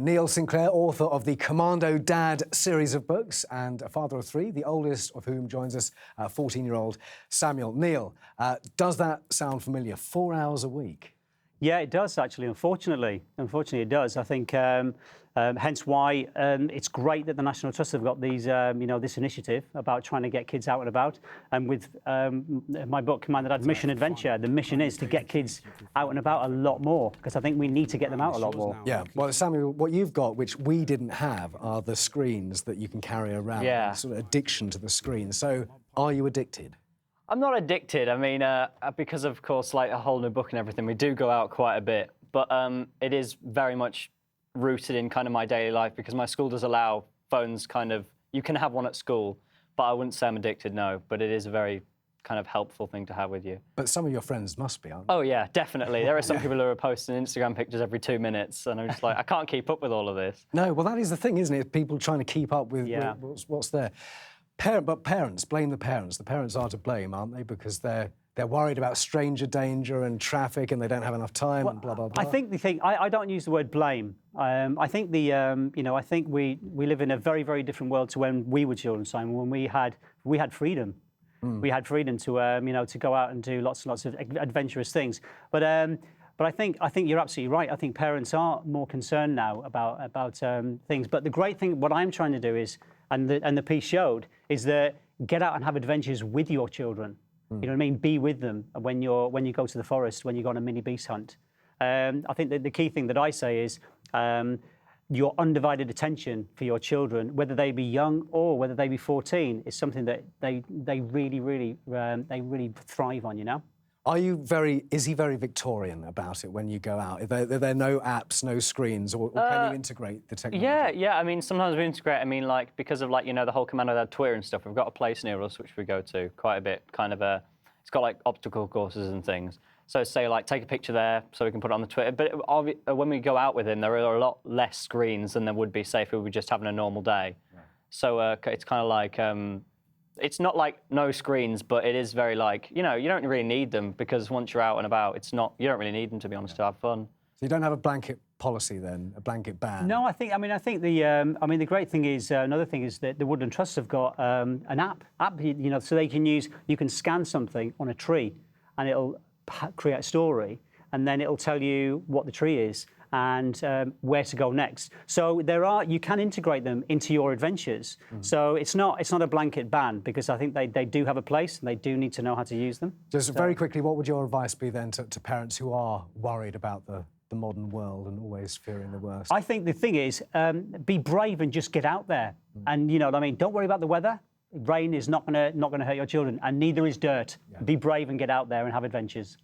Neil Sinclair, author of the Commando Dad series of books and a father of three, the oldest of whom joins us, 14-year-old Samuel. Neil, does that sound familiar? 4 hours a week? Yeah, it does, actually, unfortunately. Unfortunately, it does. I think hence why it's great that the National Trust have got these, this initiative about trying to get kids out and about. And with my book, Commander Dad's Mission Adventure, the mission is to get kids out and about a lot more, because I think we need to get them out a lot more. Yeah, well, Samuel, what you've got, which we didn't have, are the screens that you can carry around. Yeah. Sort of addiction to the screen. So, are you addicted? I'm not addicted. I mean, because of course, like a whole new book and everything, we do go out quite a bit. But it is very much rooted in kind of my daily life because my school does allow phones kind of, you can have one at school, but I wouldn't say I'm addicted, no. But it is a very kind of helpful thing to have with you. But some of your friends must be, aren't they? Oh, yeah, definitely. There are some people who are posting Instagram pictures every 2 minutes, and I'm just like, I can't keep up with all of this. No, well, that is the thing, isn't it? People trying to keep up with what's there. But parents, blame the parents. The parents are to blame, aren't they? Because they're worried about stranger danger and traffic, and they don't have enough time, and blah blah blah. I think the thing I don't use the word blame. I think I think we live in a very, very different world to when we were children, Simon. When we had freedom. We had freedom to to go out and do lots and lots of adventurous things. But I think you're absolutely right. I think parents are more concerned now about things. But the great thing, what I'm trying to do is, and the piece showed, is that get out and have adventures with your children. You know what I mean? Be with them when you go to the forest, when you go on a mini beast hunt. I think that the key thing that I say is your undivided attention for your children, whether they be young or whether they be 14, is something that they really thrive on. You know. Is he very Victorian about it when you go out? Are there no apps, no screens, or can you integrate the technology? Yeah. I mean, sometimes we integrate. I mean, like, because of, like, the whole Commando Dad Twitter and stuff, we've got a place near us which we go to quite a bit, kind of it's got, like, obstacle courses and things. So, say, like, take a picture there so we can put it on the Twitter. But when we go out with him, there are a lot less screens than there would be, say, if we were just having a normal day. Yeah. So, it's kind of like... it's not like no screens, but it is very like, you don't really need them because once you're out and about, you don't really need them, to be honest, to have fun. So you don't have a blanket policy then, a blanket ban? No, I think the great thing is, another thing is that the Woodland Trusts have got an app, so you can scan something on a tree and it'll create a story and then it'll tell you what the tree is and where to go next. So you can integrate them into your adventures. So it's not a blanket ban because I think they do have a place and they do need to know how to use them. Just very quickly, what would your advice be then to parents who are worried about the modern world and always fearing the worst? I think the thing is, be brave and just get out there. And you know what I mean? Don't worry about the weather. Rain is not gonna hurt your children, and neither is dirt. Yeah. Be brave and get out there and have adventures.